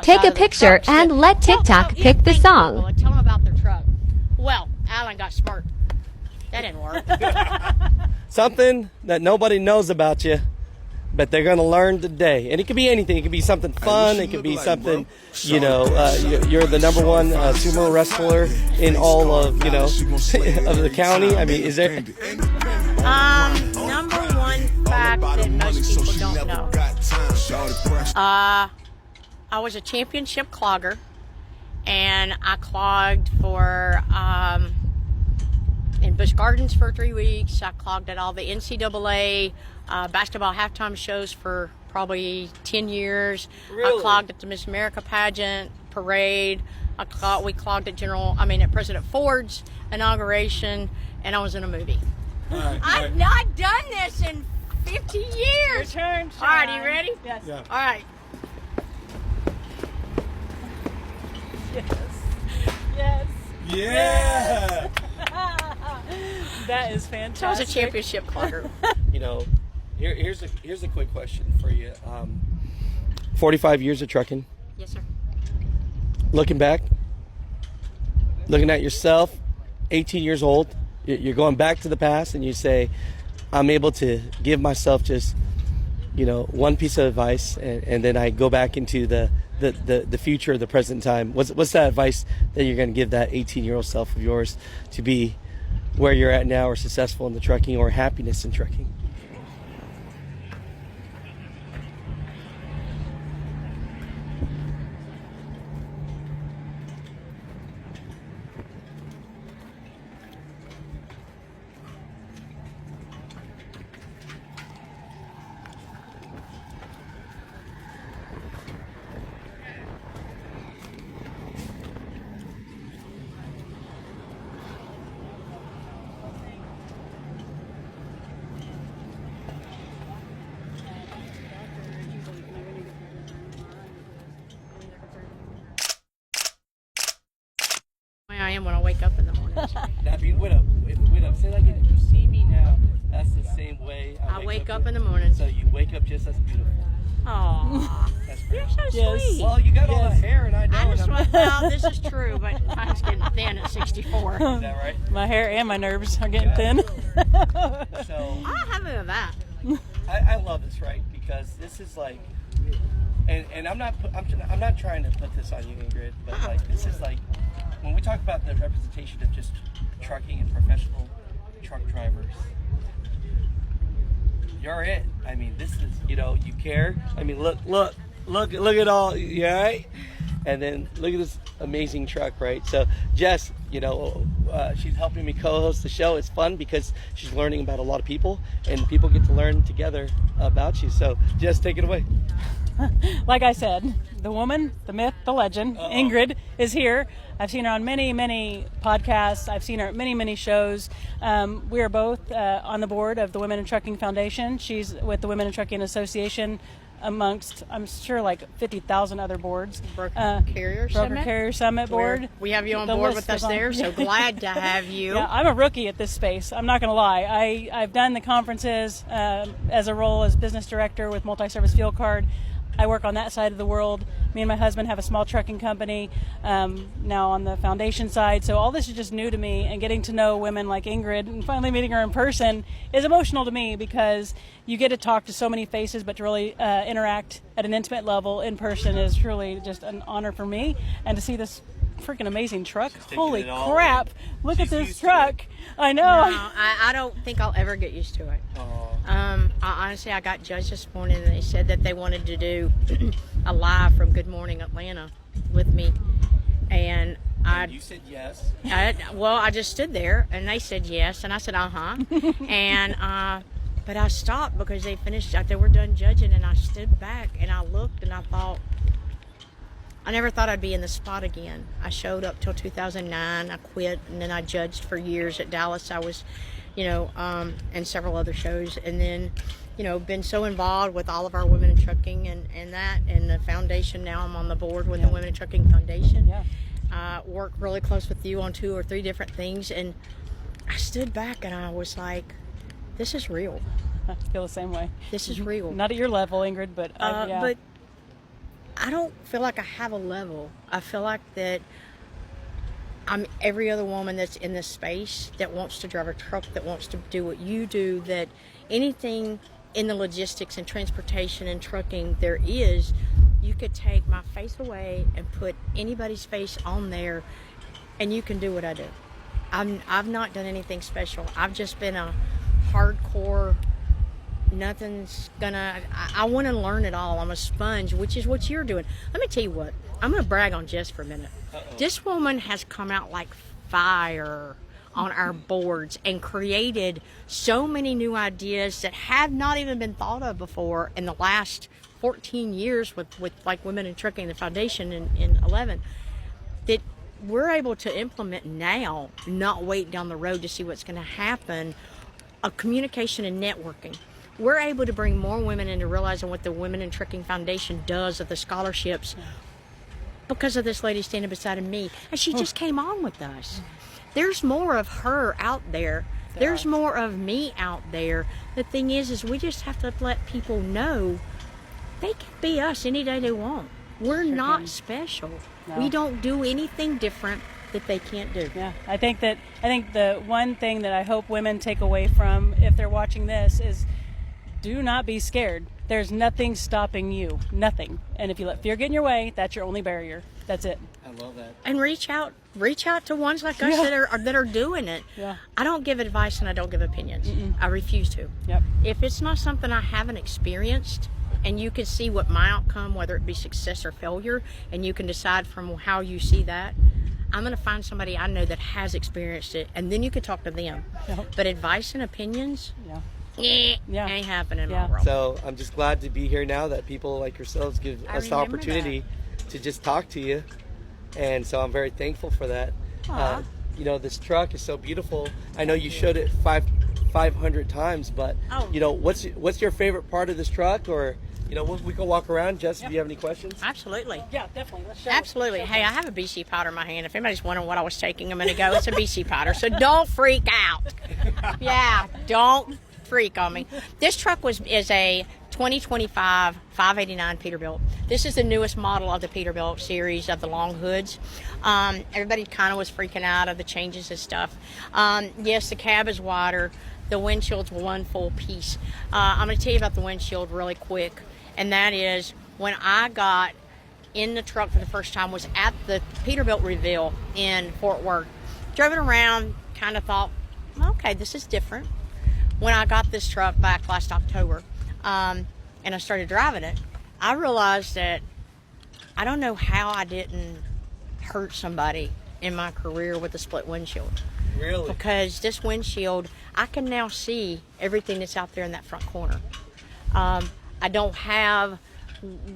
Take a picture and let TikTok pick the song. Well, tell them about their truck. Well, Alan got smart. That didn't work. Something that nobody knows about you, but they're going to learn today. And it could be anything. It could be something fun. It could be something, you're the number one sumo wrestler in all of, of the county. I mean, is there... Number one fact that most people don't know. I was a championship clogger, and I clogged for in Busch Gardens for 3 weeks. I clogged at all the NCAA basketball halftime shows for probably 10 years. Really? I clogged at the Miss America pageant parade. We clogged at President Ford's inauguration, and I was in a movie. I've not done this in 50 years. Your turn, Sean. All right, are you ready? Yes. Yeah. All right. Yes. Yeah! That is fantastic. I was a championship clogger. Here's a quick question for you. 45 years of trucking. Yes, sir. Looking back, looking at yourself, 18 years old, you're going back to the past and you say, I'm able to give myself just, one piece of advice, and then I go back into the future, the present time. What's that advice that you're going to give that 18-year-old self of yours to be where you're at now, or successful in the trucking, or happiness in trucking? I am when I wake up in the morning. Wait up. Say that again. If you see me now, that's the same way I wake up in the morning. So you wake up just as beautiful. Aw, That's you're great. so Yes. sweet. Well, you got all this hair, and I don't. I just went, well, this is true, but I was getting thin at 64. Is that right? My hair and my nerves are getting thin. So I have none of that. I love this, right? Because this is like, and I'm not trying to put this on you, Ingrid, but like this is like when we talk about the representation of just trucking and professional truck drivers. You're it. I mean, this is, you care. I mean, look at all, yeah, right? And then look at this amazing truck, right? So Jess, she's helping me co-host the show. It's fun because she's learning about a lot of people, and people get to learn together about you. So Jess, take it away. Like I said, the woman, the myth, the legend, Ingrid is here. I've seen her on many, many podcasts. I've seen her at many, many shows. We are both on the board of the Women in Trucking Foundation. She's with the Women in Trucking Association amongst, I'm sure, like 50,000 other boards. Broker Carrier Summit board. We have you on The board list with us is on. there, so glad to have you. Yeah, I'm a rookie at this space. I'm not going to lie. I've done the conferences as a role as business director with Multi-Service Fuel Card. I work on that side of the world. Me and my husband have a small trucking company now on the foundation side. So all this is just new to me, and getting to know women like Ingrid and finally meeting her in person is emotional to me, because you get to talk to so many faces, but to really interact at an intimate level in person is truly just an honor for me. And to see this freaking amazing truck. Holy crap. Look at this truck. I know. No, I don't think I'll ever get used to it. I got judged this morning, and they said that they wanted to do a live from Good Morning Atlanta with me, and You said yes. I just stood there, and they said yes, and I said and but I stopped because they finished. They were done judging, and I stood back and I looked and I thought, I never thought I'd be in the spot again. I showed up till 2009. I quit, and then I judged for years at Dallas. I was, and several other shows, and then, been so involved with all of our Women in Trucking and the foundation. Now I'm on the board with the Women in Trucking Foundation. Yeah. Work really close with you on 2 or 3 different things, and I stood back and I was like, this is real. I feel the same way. This is real. Not at your level, Ingrid, but yeah. But I don't feel like I have a level. I feel like that I'm every other woman that's in this space that wants to drive a truck, that wants to do what you do, that anything in the logistics and transportation and trucking there is, you could take my face away and put anybody's face on there and you can do what I do. I've not done anything special. I've just been a hardcore, nothing's gonna, I want to learn it all. I'm a sponge, which is what you're doing. Let me tell you what, I'm going to brag on Jess for a minute. This woman has come out like fire on our boards and created so many new ideas that have not even been thought of before in the last 14 years with like Women in Trucking, the foundation in 11, that we're able to implement now, not wait down the road to see what's going to happen. A communication and networking. We're able to bring more women into realizing what the Women in Trucking Foundation does of the scholarships because of this lady standing beside of me. And she just came on with us. There's more of her out there. There's more of me out there. The thing is we just have to let people know they can be us any day they want. We're not special. No. We don't do anything different that they can't do. Yeah, I think the one thing that I hope women take away from if they're watching this is do not be scared. There's nothing stopping you. Nothing. And if you let fear get in your way, that's your only barrier. That's it. I love that. And reach out to ones like us that are doing it. Yeah. I don't give advice and I don't give opinions. I refuse to. Yep. If it's not something I haven't experienced and you can see what my outcome, whether it be success or failure, and you can decide from how you see that, I'm going to find somebody I know that has experienced it, and then you can talk to them. Yep. But advice and opinions, Yeah. ain't happening in Yeah. my world. So I'm just glad to be here now that people like yourselves give I us the remember opportunity to just talk to you. And so I'm very thankful for that. Aw. You know, this truck is so beautiful. I know you showed it 500 times, but Oh. you know, what's your favorite part of this truck? Or, you know, we can walk around. Jess, do you have any questions? Absolutely. Yeah, definitely. Let's show Absolutely. Hey, I have a BC powder in my hand. If anybody's wondering what I was taking a minute ago, it's a BC powder. So don't freak out. Yeah, don't freak on me. This truck is a 2025 589 Peterbilt. This is the newest model of the Peterbilt series of the long hoods. Everybody kind of was freaking out of the changes and stuff. Yes, the cab is wider. The windshield's one full piece. I'm going to tell you about the windshield really quick. And that is when I got in the truck for the first time was at the Peterbilt reveal in Fort Worth. Drove it around, kind of thought, okay, this is different. When I got this truck back last October and I started driving it, I realized that I don't know how I didn't hurt somebody in my career with a split windshield. Really? Because this windshield, I can now see everything that's out there in that front corner. I don't have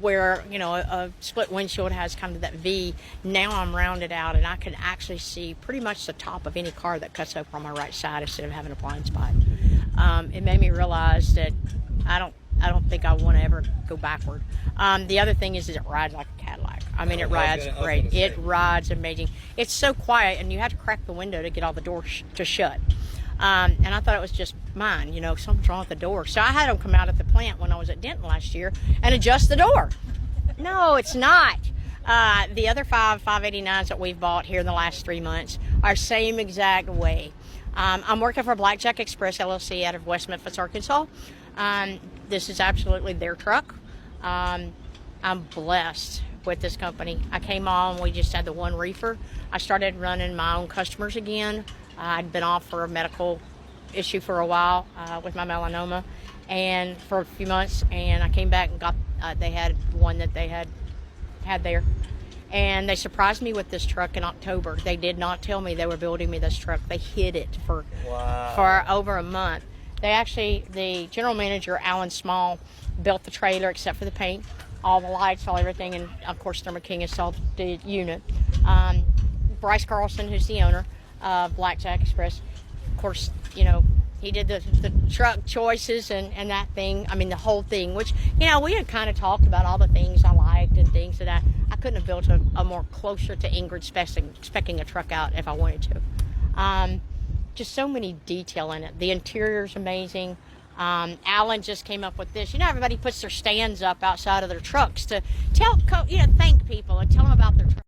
where, you know, a split windshield has kind of that V. Now I'm rounded out and I can actually see pretty much the top of any car that cuts over on my right side instead of having a blind spot. It made me realize that I don't think I want to ever go backward. The other thing is it rides like a Cadillac. I mean, it rides great. It rides amazing. It's so quiet, and you have to crack the window to get all the doors to shut. And I thought it was just mine, you know, something's wrong with the door. So I had them come out at the plant when I was at Denton last year and adjust the door. No, it's not. The other 589s that we've bought here in the last 3 months are same exact way. I'm working for Blackjack Express LLC out of West Memphis, Arkansas. This is absolutely their truck. I'm blessed with this company. I came on, we just had the one reefer. I started running my own customers again. I'd been off for a medical issue for a while with my melanoma and for a few months, and I came back and got, they had one that they had there. And they surprised me with this truck in October. They did not tell me they were building me this truck. They hid it for over a month. They actually, the general manager, Alan Small, built the trailer except for the paint, all the lights, all everything, and of course Thermo King installed the unit. Bryce Carlson, who's the owner of Blackjack Express, of course, you know, he did the truck choices and that thing, I mean the whole thing, which, you know, we had kind of talked about all the things I liked and things that I couldn't have built a more closer to Ingrid specking a truck out if I wanted to. Just so many detail in it. The interior's amazing. Alan just came up with this. You know, everybody puts their stands up outside of their trucks to thank people and tell them